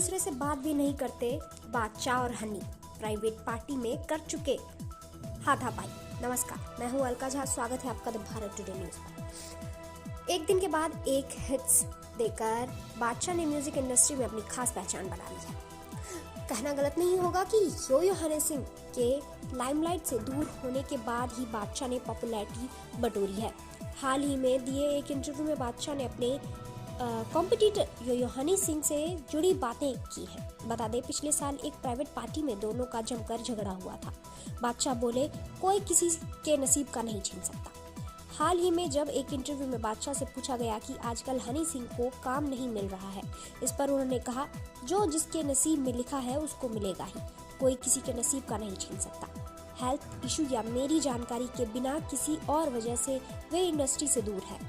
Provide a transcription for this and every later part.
दूसरे से बात भी नहीं करते बादशाह और हनी, प्राइवेट पार्टी में कर चुके हाथापाई। नमस्कार, मैं हूं अलका झा, स्वागत है आपका द भारत टुडे न्यूज पर। एक दिन के बाद एक हिट्स देकर बादशाह ने म्यूजिक इंडस्ट्री में अपनी खास पहचान बना ली है। कहना गलत नहीं होगा कि यो-यो हनी सिंह के लाइमलाइट से दूर होने के बाद ही बादशाह ने पॉपुलैरिटी बटोरी है। हाल ही में दिए एक इंटरव्यू में बादशाह ने अपने कॉम्पिटिटर यो-यो हनी सिंह से जुड़ी बातें की हैं। बता दें, पिछले साल एक प्राइवेट पार्टी में दोनों का जमकर झगड़ा हुआ था। बादशाह बोले, कोई किसी के नसीब का नहीं छीन सकता। हाल ही में जब एक इंटरव्यू में बादशाह से पूछा गया कि आजकल हनी सिंह को काम नहीं मिल रहा है, इस पर उन्होंने कहा, जो जिसके नसीब में लिखा है उसको मिलेगा ही, कोई किसी के नसीब का नहीं छीन सकता। हेल्थ इशू या मेरी जानकारी के बिना किसी और वजह से वे इंडस्ट्री से दूर है।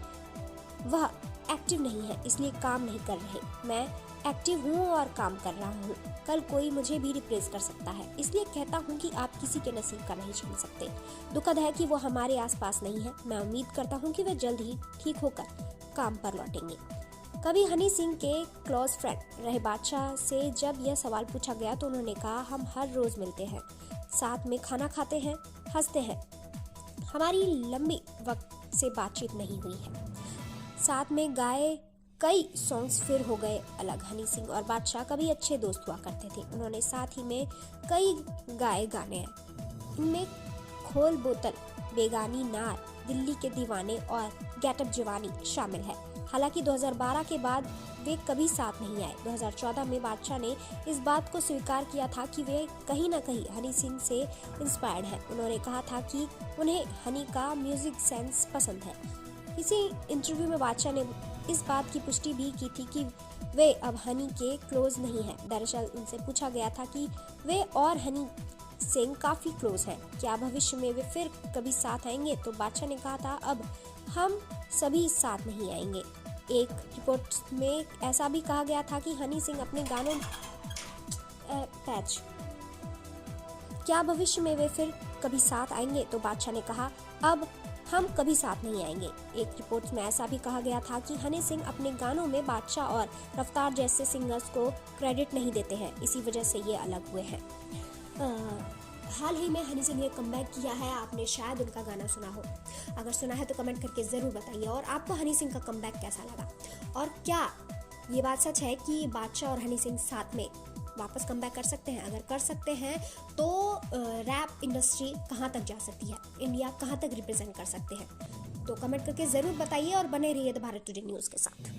वह एक्टिव नहीं है, इसलिए काम नहीं कर रहे। मैं एक्टिव हूँ और काम कर रहा हूँ। कल कोई मुझे भी रिप्लेस कर सकता है, इसलिए कहता हूँ कि आप किसी के नसीब का नहीं छीन सकते। दुखद है कि वो हमारे आसपास नहीं है। मैं उम्मीद करता हूँ कि वे जल्द ही ठीक होकर काम पर लौटेंगे। कभी हनी सिंह के क्लोज फ्रेंड रहे बादशाह से जब यह सवाल पूछा गया तो उन्होंने कहा, हम हर रोज मिलते हैं, साथ में खाना खाते हैं, हंसते हैं। हमारी लंबी वक्त से बातचीत नहीं हुई है। साथ में गाए कई सॉन्ग्स फिर हो गए अलग। हनी सिंह और बादशाह कभी अच्छे दोस्त हुआ करते थे। उन्होंने साथ ही में कई गाए गाने हैं। इनमें खोल बोतल, बेगानी नार, दिल्ली के दीवाने और गेटअप जवानी शामिल है। हालांकि 2012 के बाद वे कभी साथ नहीं आए। 2014 में बादशाह ने इस बात को स्वीकार किया था कि वे कहीं ना कहीं हनी सिंह से इंस्पायर्ड हैं। उन्होंने कहा था कि उन्हें हनी का म्यूजिक सेंस पसंद है। इसी इंटरव्यू में बादशाह ने इस बात की पुष्टि भी की थी कि वे अब हनी के क्लोज नहीं हैं। दरअसल उनसे पूछा गया था कि वे और हनी सिंह काफी क्लोज हैं, क्या भविष्य में वे फिर कभी साथ आएंगे, तो बादशाह ने कहा था, अब हम सभी साथ नहीं आएंगे। एक रिपोर्ट में ऐसा भी कहा गया था कि हनी सिंह अपने गानों क्या भविष्य में वे फिर कभी साथ आएंगे, तो बादशाह ने कहा, अब हम कभी साथ नहीं आएंगे। एक रिपोर्ट में ऐसा भी कहा गया था कि हनी सिंह अपने गानों में बादशाह और रफ्तार जैसे सिंगर्स को क्रेडिट नहीं देते हैं, इसी वजह से ये अलग हुए हैं। हाल ही में हनी सिंह ने कमबैक किया है। आपने शायद उनका गाना सुना हो। अगर सुना है तो कमेंट करके ज़रूर बताइए। और आपको हनी सिंह का कमबैक कैसा लगा, और क्या ये बात सच है कि बादशाह और हनी सिंह साथ में वापस कमबैक कर सकते हैं? अगर कर सकते हैं तो रैप इंडस्ट्री कहाँ तक जा सकती है, इंडिया कहाँ तक रिप्रेजेंट कर सकते हैं? तो कमेंट करके ज़रूर बताइए और बने रहिए द भारत टुडे न्यूज़ के साथ।